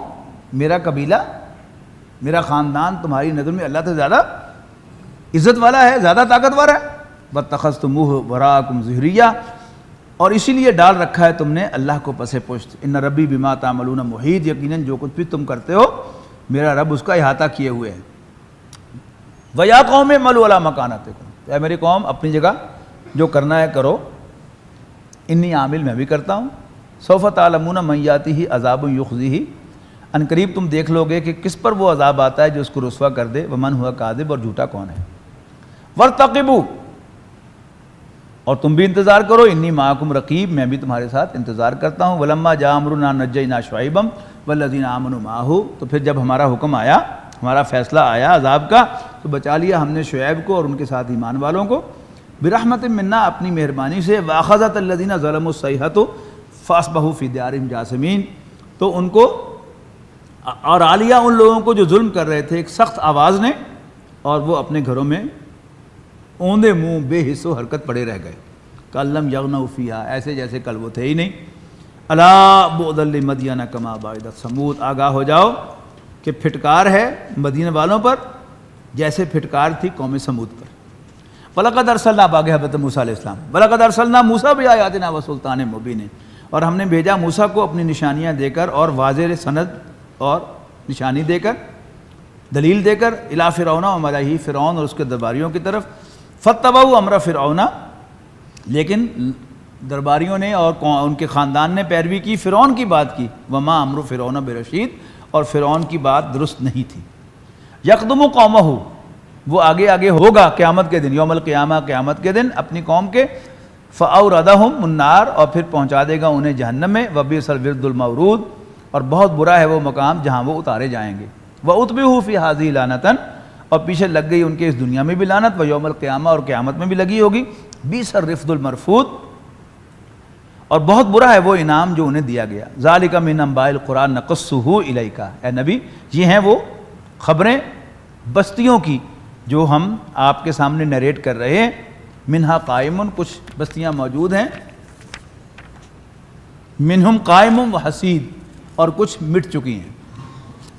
میرا قبیلہ، میرا خاندان تمہاری نظر میں اللہ سے زیادہ عزت والا ہے، زیادہ طاقتور ہے؟ وَاتَّخَذْتُمُوهُ وَرَاءَكُمْ ظِهْرِيًّا، اور اسی لیے ڈال رکھا ہے تم نے اللہ کو پس پشت، ان ربی بما تعملون محیط، یقیناً جو کچھ بھی تم کرتے ہو میرا رب اس کا احاطہ کیے ہوئے ہے۔ وَيَا قَوْمِ اعْمَلُوا عَلَىٰ مَكَانَتِكُمْ، اے میری قوم اپنی جگہ جو کرنا ہے کرو، انی عامل میں بھی کرتا ہوں، سوف تعلمون من یاتیہ عذاب یخزیہ، ان قریب تم دیکھ لو گے کہ کس پر وہ عذاب آتا ہے جو اس کو رسوا کر دے، ومن ہوا کاذب، اور جھوٹا کون ہے، وارتقبوا، اور تم بھی انتظار کرو، انی معکم رقیب، میں بھی تمہارے ساتھ انتظار کرتا ہوں۔ ولما جاء امرنا نجینا شعیبا والذین آمنوا معہ، تو پھر جب ہمارا حکم آیا، ہمارا فیصلہ آیا عذاب کا، تو بچا لیا ہم نے شعیب کو اور ان کے ساتھ ایمان والوں کو، برحمت منا، اپنی مہربانی سے، واخذت الذین ظلموا الصیحۃ فاصبحوا فی دیارہم جاثمین، تو ان کو اور آ لیا ان لوگوں کو جو ظلم کر رہے تھے ایک سخت آواز نے، اور وہ اپنے گھروں میں اوندے منہ بے حس و حرکت پڑے رہ گئے، کلم یغنوا فیہا، ایسے جیسے کل وہ تھے ہی نہیں۔ الا بعدا لمدین کما بعدت ثمود، آگاہ ہو جاؤ کہ پھٹکار ہے مدینہ والوں پر جیسے پھٹکار تھی قوم سمود پر۔ وَلَقَدْ أَرْسَلْنَا، باقی حضرت موسیٰ علیہ السلام، وَلَقَدْ أَرْسَلْنَا مُوسَىٰ بِآيَاتِنَا وَسُلْطَانٍ مُبِينٍ، اور ہم نے بھیجا موسیٰ کو اپنی نشانیاں دے کر اور واضح سند اور نشانی دے کر، دلیل دے کر، الی فرعون و ملئہ، فرعون اور اس کے درباریوں کی طرف، فاتبعوا امر فرعون، لیکن درباریوں نے اور ان کے خاندان نے پیروی کی فرعون کی بات کی، وما امر فرعون برشید، اور فرعون کی بات درست نہیں تھی۔ یقدم قومہ، وہ آگے آگے ہوگا قیامت کے دن، یوم القیامہ، قیامت کے دن اپنی قوم کے، فاوردہم النار، اور پھر پہنچا دے گا انہیں جہنم میں، وبئس الورد المورود، اور بہت برا ہے وہ مقام جہاں وہ اتارے جائیں گے، واتبعوا فی ھذہ لعنۃ، اور پیچھے لگ گئی ان کے اس دنیا میں بھی لعنت، و یوم القیامہ، اور قیامت میں بھی لگی ہوگی، بئس الرفد المرفود، اور بہت برا ہے وہ انعام جو انہیں دیا گیا۔ ذالک من انباء القرى نقصہ الیک، اے نبی یہ ہیں وہ خبریں بستیوں کی جو ہم آپ کے سامنے نریٹ کر رہے ہیں، منہا قائم، کچھ بستیاں موجود ہیں، منہم قائم و حسید، اور کچھ مٹ چکی ہیں،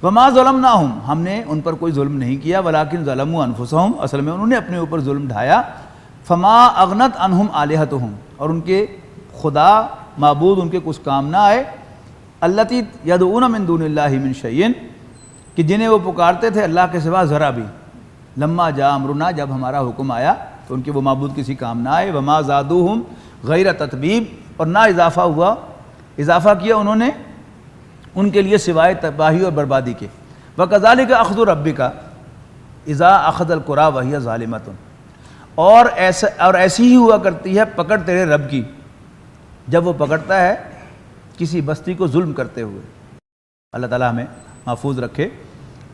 وما ظلمناہم، ہم نے ان پر کوئی ظلم نہیں کیا، ولکن ظلموا انفسہم، اصل میں انہوں نے اپنے اوپر ظلم ڈھایا، فما اغنت عنہم آلہتہم، اور ان کے خدا معبود ان کے کچھ کام نہ آئے، التی یدعون من دون اللہ من شیء، کہ جنہیں وہ پکارتے تھے اللہ کے سوا ذرا بھی، لما جاء امرنا، جب ہمارا حکم آیا تو ان کے وہ معبود کسی کام نہ آئے، وما زادوہم غیر تتبیب، اور نہ اضافہ ہوا، اضافہ کیا انہوں نے ان کے لیے سوائے تباہی اور بربادی کے، وکذالک اخذ ربک اذا اخذ القری وہی ظالمۃ، اور ایسی ہی ہوا کرتی ہے پکڑ تیرے رب کی جب وہ پکڑتا ہے کسی بستی کو ظلم کرتے ہوئے۔ اللہ تعالیٰ ہمیں محفوظ رکھے۔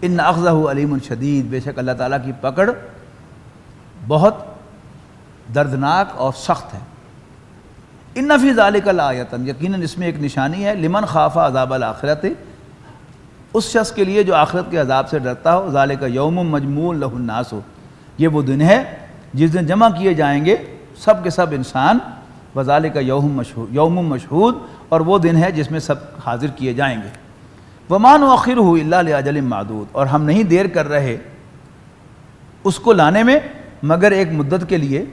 ان اخذہ علیم شدید، بے شک اللہ تعالیٰ کی پکڑ بہت دردناک اور سخت ہے۔ ان فی ذلک لآیۃ، یقیناً اس میں ایک نشانی ہے، لمن خاف عذاب الآخرۃ، اس شخص کے لیے جو آخرت کے عذاب سے ڈرتا ہو، ذالک یوم مجموع لہ الناس، یہ وہ دن ہے جس دن جمع کیے جائیں گے سب کے سب انسان، وذالک یوم مشہود، اور وہ دن ہے جس میں سب حاضر کیے جائیں گے۔ وما نؤخرہ الا لاجل معدود، اور ہم نہیں دیر کر رہے اس کو لانے میں مگر ایک مدت کے لیے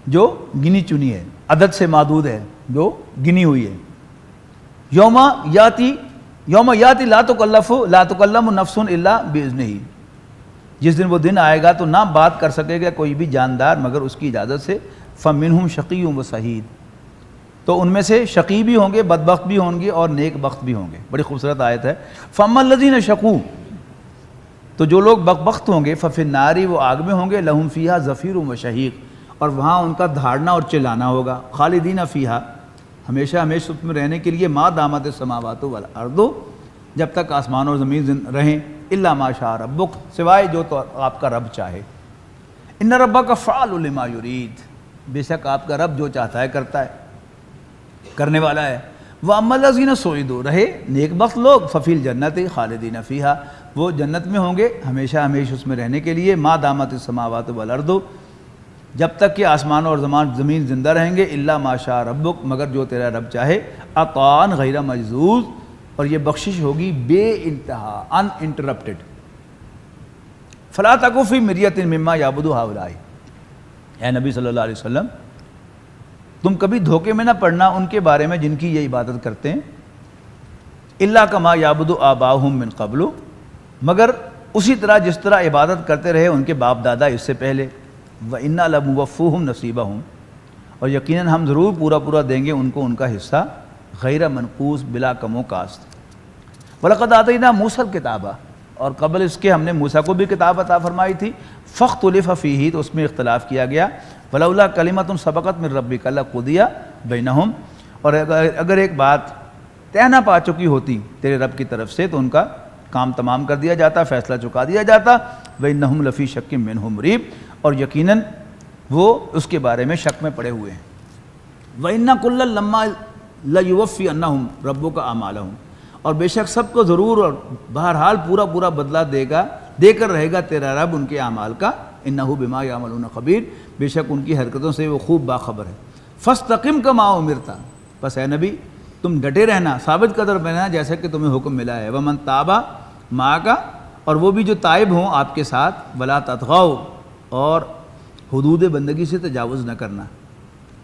جو گنی چنی ہے، عدد سے معدود ہے، جو گنی ہوئی ہے۔ یوم یاتی لا تکلم نفس الا باذنہ، جس دن وہ دن آئے گا تو نہ بات کر سکے گا کوئی بھی جاندار مگر اس کی اجازت سے، فمنہم شقی و سعید، تو ان میں سے شقی بھی ہوں گے، بدبخت بھی ہوں گے، اور نیک بخت بھی ہوں گے۔ بڑی خوبصورت آیت ہے۔ فاما الذین شقوا، تو جو لوگ بدبخت ہوں گے، ففی النار، وہ آگ میں ہوں گے، لہم فیہا زفیر و شہیق، اور وہاں ان کا دھاڑنا اور چلانا ہوگا، خالدین فیہا، ہمیشہ ہمیشہ اس میں رہنے کے لیے، ما دامت السماوات والارض، جب تک آسمان اور زمین رہیں، الا ما شاء ربک، سوائے جو تو آپ کا رب چاہے۔ ان ربک فعال لما یرید، بے شک آپ کا رب جو چاہتا ہے کرتا ہے، کرنے والا ہے۔ وَأَمَّا الَّذِينَ سُعِدُوا، رہے نیک بخت لوگ، فَفِي الْجَنَّةِ خَالِدِينَ فِيهَا، وہ جنت میں ہوں گے ہمیشہ ہمیشہ اس میں رہنے کے لیے، ما دامت السماوات والارض، جب تک کہ آسمان اور زمین زندہ رہیں گے، الا ما شاء ربک، مگر جو تیرا رب چاہے، عطاء غیر مجذوذ، اور یہ بخشش ہوگی بے انتہا، ان انٹرپٹڈ۔ فلا تک فی مریۃ مما یعبد ہؤلاء، اے نبی صلی اللہ علیہ وسلم تم کبھی دھوکے میں نہ پڑنا ان کے بارے میں جن کی یہ عبادت کرتے ہیں، الا کما یعبد آباؤہم من قبل، مگر اسی طرح جس طرح عبادت کرتے رہے ان کے باپ دادا اس سے پہلے، وَإِنَّا لَمُوَفُّوهُمْ نَصِيبَهُمْ، اور یقیناً ہم ضرور پورا دیں گے ان کو ان کا حصہ، غیر منقوص، بلا کم و کاست۔ وَلَقَدْ آتَيْنَا مُوسَى الْكِتَابَ، اور قبل اس کے ہم نے موسیٰ کو بھی کتاب عطا فرمائی تھی، فَاخْتُلِفَ فِيهِ، تو اس میں اختلاف کیا گیا، وَلَوْلَا كَلِمَةٌ سَبَقَتْ مِن رَبِّكَ لَقُضِيَ بَيْنَهُمْ، اور اگر ایک بات طے نہ پا چکی ہوتی تیرے رب کی طرف سے تو ان کا کام تمام کر دیا جاتا، فیصلہ چکا دیا جاتا، وَإِنَّهُمْ لَفِي شَكٍّ مِّنْهُ مُرِيبٍ، اور یقیناً وہ اس کے بارے میں شک میں پڑے ہوئے ہیں۔ وَإِنَّ كُلًّا لَمَّا لَيُوَفِّيَنَّهُمْ رَبُّكَ أَعْمَالَهُمْ، اور بے شک سب کو ضرور اور بہرحال پورا بدلہ دے کر رہے گا تیرا رب ان کے اعمال کا، انہ بما یعملون خبیر، بے شک ان کی حرکتوں سے وہ خوب باخبر ہے۔ فاستقم کما امرت، بس اے نبی تم ڈٹے رہنا، ثابت قدم رہنا جیسا کہ تمہیں حکم ملا ہے۔ ومن تاب معک، اور وہ بھی جو تائب ہوں آپ کے ساتھ، ولا تطغوا، اور حدود بندگی سے تجاوز نہ کرنا،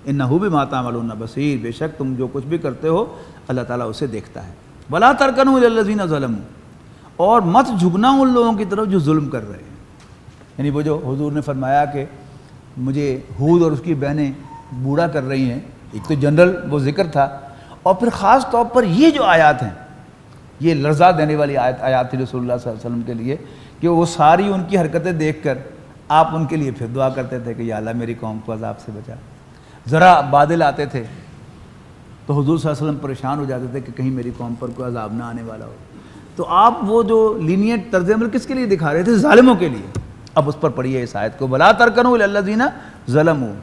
انہ بما تعملون بصیر، بے شک تم جو کچھ بھی کرتے ہو اللہ تعالیٰ اسے دیکھتا ہے۔ ولا ترکنوا الی الذین ظلموا، اور مت جھکنا ان لوگوں کی طرف جو ظلم کر رہے ہیں، یعنی وہ جو حضور نے فرمایا کہ مجھے ہود اور اس کی بہنیں بوڑھا کر رہی ہیں، ایک تو جنرل وہ ذکر تھا، اور پھر خاص طور پر یہ جو آیات ہیں، یہ لرزا دینے والی آیات تھی رسول اللہ صلی اللہ علیہ وسلم کے لیے، کہ وہ ساری ان کی حرکتیں دیکھ کر آپ ان کے لیے پھر دعا کرتے تھے کہ یا اللہ میری قوم کو عذاب سے بچا۔ ذرا بادل آتے تھے تو حضور صلی اللہ علیہ وسلم پریشان ہو جاتے تھے کہ کہیں میری قوم پر کوئی عذاب نہ آنے والا ہو۔ تو آپ وہ جو لینیٹ طرز عمل کس کے لیے دکھا رہے تھے؟ ظالموں کے لیے۔ اب اس پر پڑھیے اس آیت کو، وَلَا تَرْكَنُوا إِلَى الَّذِينَ ظَلَمُوا،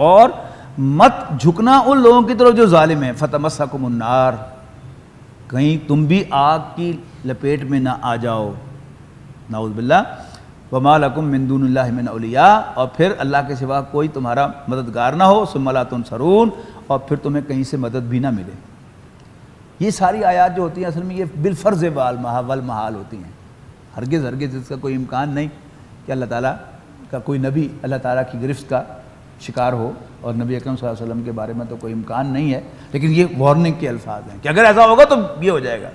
اور مت جھکنا ان لوگوں کی طرف جو ظالم ہیں، فَتَمَسَّكُمُ النَّارُ، کہیں تم بھی آگ کی لپیٹ میں نہ آ جاؤ، نعوذ باللہ، وَمَا لَكُم مِّن دُونِ اللَّهِ مِنْ أَوْلِيَاءَ، اور پھر اللہ کے سوا کوئی تمہارا مددگار نہ ہو، ثُمَّ لَا تُنصَرُونَ، اور پھر تمہیں کہیں سے مدد بھی نہ ملے۔ یہ ساری آیات جو ہوتی ہیں اصل میں یہ بالفرض والمحال ہوتی ہیں، ہرگز اس کا کوئی امکان نہیں کہ اللہ تعالیٰ کا کوئی نبی اللہ تعالیٰ کی گرفت کا شکار ہو، اور نبی اکرم صلی اللہ علیہ وسلم کے بارے میں تو کوئی امکان نہیں ہے، لیکن یہ وارننگ کے الفاظ ہیں کہ اگر ایسا ہوگا تو یہ ہو جائے گا،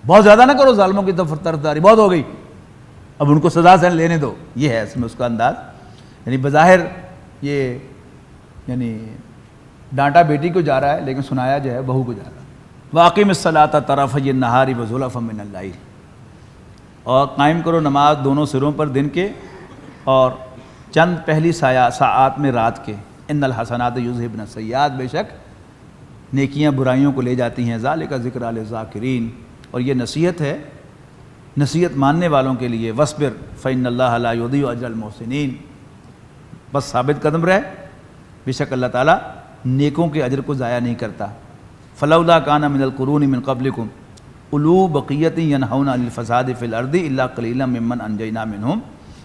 بہت زیادہ نہ کرو ظالموں کی طرفداری، بہت ہو گئی، اب ان کو سزا سے لینے دو، یہ ہے اس میں اس کا انداز۔ یعنی بظاہر یہ یعنی ڈانٹا بیٹی کو جا رہا ہے لیکن سنایا جو ہے بہو کو جا رہا ہے۔ وَأَقِمِ الصَّلَاةَ طَرَفَيِ النَّهَارِ وَزُلَفًا مِّنَ اللَّيْلِ، اور قائم کرو نماز دونوں سروں پر دن کے اور چند پہلی ساعات میں رات کے۔ ان الحسنات یذہبن السیئات، بے شک نیکیاں برائیوں کو لے جاتی ہیں، ذالک ذکریٰ للذاکرین، اور یہ نصیحت ہے نصیحت ماننے والوں کے لیے۔ وَاصْبِرْ فَإِنَّ اللَّهَ لَا يُضِيعُ أَجْرَ الْمُحْسِنِينَ، بس ثابت قدم رہے، بے شک اللہ تعالیٰ نیکوں کے اجر کو ضائع نہیں کرتا۔ فلولا کان من القرون من قبلکم اولو بقیۃ ینہون عن الفساد فی الارض الا قلیلا ممن انجینا منہم،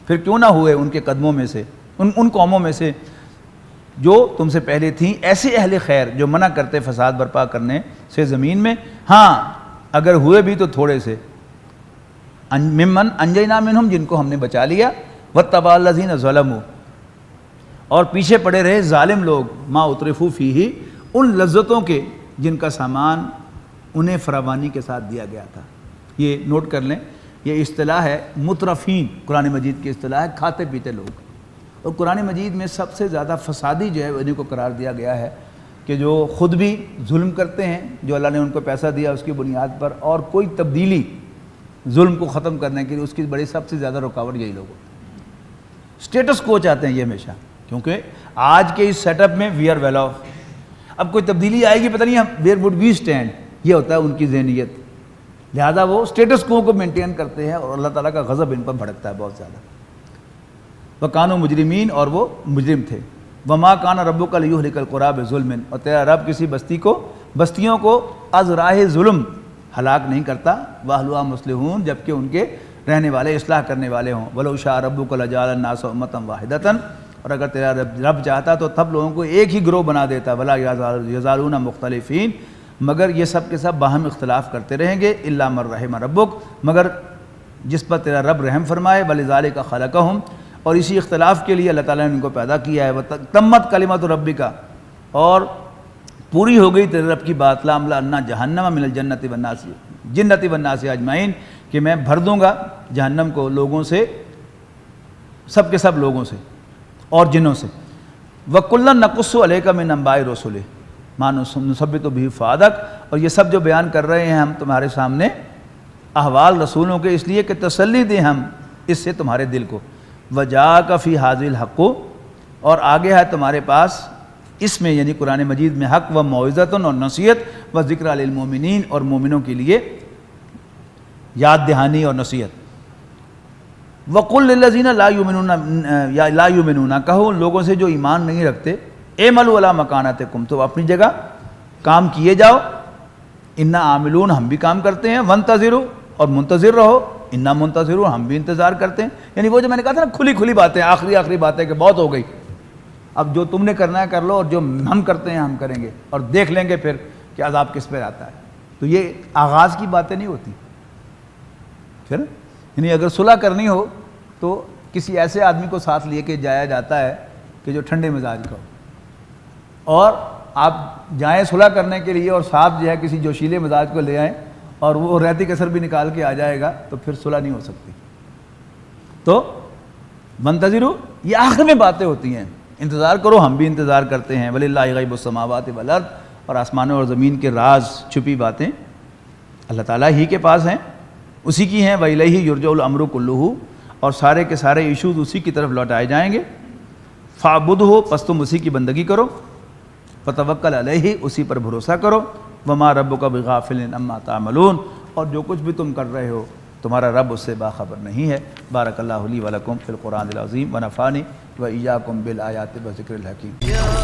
پھر کیوں نہ ہوئے ان کے قدموں میں سے ان قوموں میں سے جو تم سے پہلے تھیں ایسے اہل خیر جو منع کرتے فساد برپا کرنے سے زمین میں، ہاں اگر ہوئے بھی تو تھوڑے سے، ممن انجینا منہم، جن کو ہم نے بچا لیا، واتبع الذین ظلموا، اور پیچھے پڑے رہے ظالم لوگ، ما اترفوا فیہ، ان لذتوں کے جن کا سامان انہیں فراوانی کے ساتھ دیا گیا تھا۔ یہ نوٹ کر لیں، یہ اصطلاح ہے مترفین، قرآن مجید کی اصطلاح ہے کھاتے پیتے لوگ، اور قرآن مجید میں سب سے زیادہ فسادی جو ہے انہیں کو قرار دیا گیا ہے کہ جو خود بھی ظلم کرتے ہیں، جو اللہ نے ان کو پیسہ دیا اس کی بنیاد پر، اور کوئی تبدیلی ظلم کو ختم کرنے کے لیے اس کی بڑی سب سے زیادہ رکاوٹ یہی لوگ ہوتے ہیں۔ اسٹیٹس کو چاہتے ہیں یہ ہمیشہ، کیونکہ آج کے اس سیٹ اپ میں وی آر ویل آف، اب کوئی تبدیلی آئے گی پتہ نہیں ہم ویئر وڈ وی اسٹینڈ، یہ ہوتا ہے ان کی ذہنیت، لہذا وہ اسٹیٹس کو مینٹین کرتے ہیں، اور اللہ تعالیٰ کا غضب ان پر بھڑکتا ہے بہت زیادہ۔ وَكَانُوا مُجْرِمِينَ، اور وہ مجرم تھے۔ وَمَا كَانَ رَبُّكَ لِيُهْلِكَ الْقُرَىٰ بِظُلْمٍ، اور تیرا رب کسی بستیوں کو از راہ ظلم ہلاک نہیں کرتا، وَأَهْلُهَا مُصْلِحُونَ، جبکہ ان کے رہنے والے اصلاح کرنے والے ہوں۔ وَلَوْ شَاءَ رَبُّكَ لَجَعَلَ النَّاسَ أُمَّةً وَاحِدَةً، اور اگر تیرا رب چاہتا تو تب لوگوں کو ایک ہی گروہ بنا دیتا، وَلَا يَزَالُونَ مُخْتَلِفِينَ، مگر یہ سب کے سب باہم اختلاف کرتے رہیں گے، إِلَّا مَن رَحِمَ رَبُّكَ، مگر جس پر تیرا رب رحم فرمائے، وَلِذَٰلِكَ خَلَقَهُمْ، اور اسی اختلاف کے لیے اللہ تعالیٰ نے ان کو پیدا کیا ہے۔ وَتَمَّتْ كَلِمَةُ رَبِّكَ، اور پوری ہو گئی تیرے رب کی بات، لَأَمْلَأَنَّ جَهَنَّمَ مِنَ الْجَنَّةِ وَالنَّاسِ أَجْمَعِينَ، کہ میں بھر دوں گا جہنم کو لوگوں سے، سب کے سب لوگوں سے اور جنوں سے۔ وَكُلًّا نَقُصُّ عَلَيْكَ مِنْ أَنبَاءِ رُسُلِهِ مَا نُثَبِّتُ بِهِ فُؤَادَكَ، اور یہ سب جو بیان کر رہے ہیں ہم تمہارے سامنے احوال رسولوں کے، اس لیے کہ تسلی دیں ہم اس سے تمہارے دل کو۔ وَجَاءَكَ فِي هَٰذِهِ الْحَقُّ، اور آگے ہے تمہارے پاس اس میں یعنی قرآن مجید میں حق، و موعظۃ، اور نصیحت، و ذکریٰ للمؤمنین، اور مومنوں کے لیے یاد دہانی اور نصیحت۔ وَقُلْ لِلَّذِينَ لَا يُؤْمِنُونَ، کہو ان لوگوں سے جو ایمان نہیں رکھتے، اعملوا علی مکانتکم، تو اپنی جگہ کام کیے جاؤ، انا عاملون، ہم بھی کام کرتے ہیں، وانتظروا، اور منتظر رہو، انا منتظرون، ہم بھی انتظار کرتے ہیں. یعنی وہ جو میں نے کہا تھا نا کھلی کھلی باتیں، آخری باتیں کہ بہت ہو گئی، اب جو تم نے کرنا ہے کر لو، اور جو ہم کرتے ہیں ہم کریں گے، اور دیکھ لیں گے پھر کہ عذاب کس پہ آتا ہے. تو یہ آغاز کی باتیں نہیں ہوتی. پھر یعنی اگر صلح کرنی ہو تو کسی ایسے آدمی کو ساتھ لے کے جایا جاتا ہے کہ جو ٹھنڈے مزاج کا ہو، اور آپ جائیں صلح کرنے کے لیے اور ساتھ جو ہے کسی جوشیلے مزاج کو لے آئیں اور وہ ریتی کسر بھی نکال کے آ جائے گا تو پھر صلح نہیں ہو سکتی. تو منتظرو یہ آخر میں باتیں ہوتی ہیں، انتظار کرو، ہم بھی انتظار کرتے ہیں. وَلِلَّهِ غَيْبُ السَّمَاوَاتِ وَالْأَرْضِ، اور آسمانوں اور زمین کے راز چھپی باتیں اللہ تعالیٰ ہی کے پاس ہیں، اسی کی ہیں. وَإِلَيْهِ يُرْجَعُ الْأَمْرُ كُلُّهُ، اور سارے کے سارے ایشوز اسی کی طرف لوٹائے جائیں گے. فَاعْبُدْهُ، پس تم اسی کی بندگی کرو. فَتَوَكَّلْ عَلَيْهِ، اسی پر بھروسہ کرو. وَمَا رَبُّكَ بِغَافِلٍ عَمَّا تَعْمَلُونَ، اور جو کچھ بھی تم کر رہے ہو تمہارا رب اس سے باخبر نہیں ہے. بارک اللہ لی ولکم فی القرآن العظیم ونفعنی وإیاکم بالآیات والذکر الحکیم.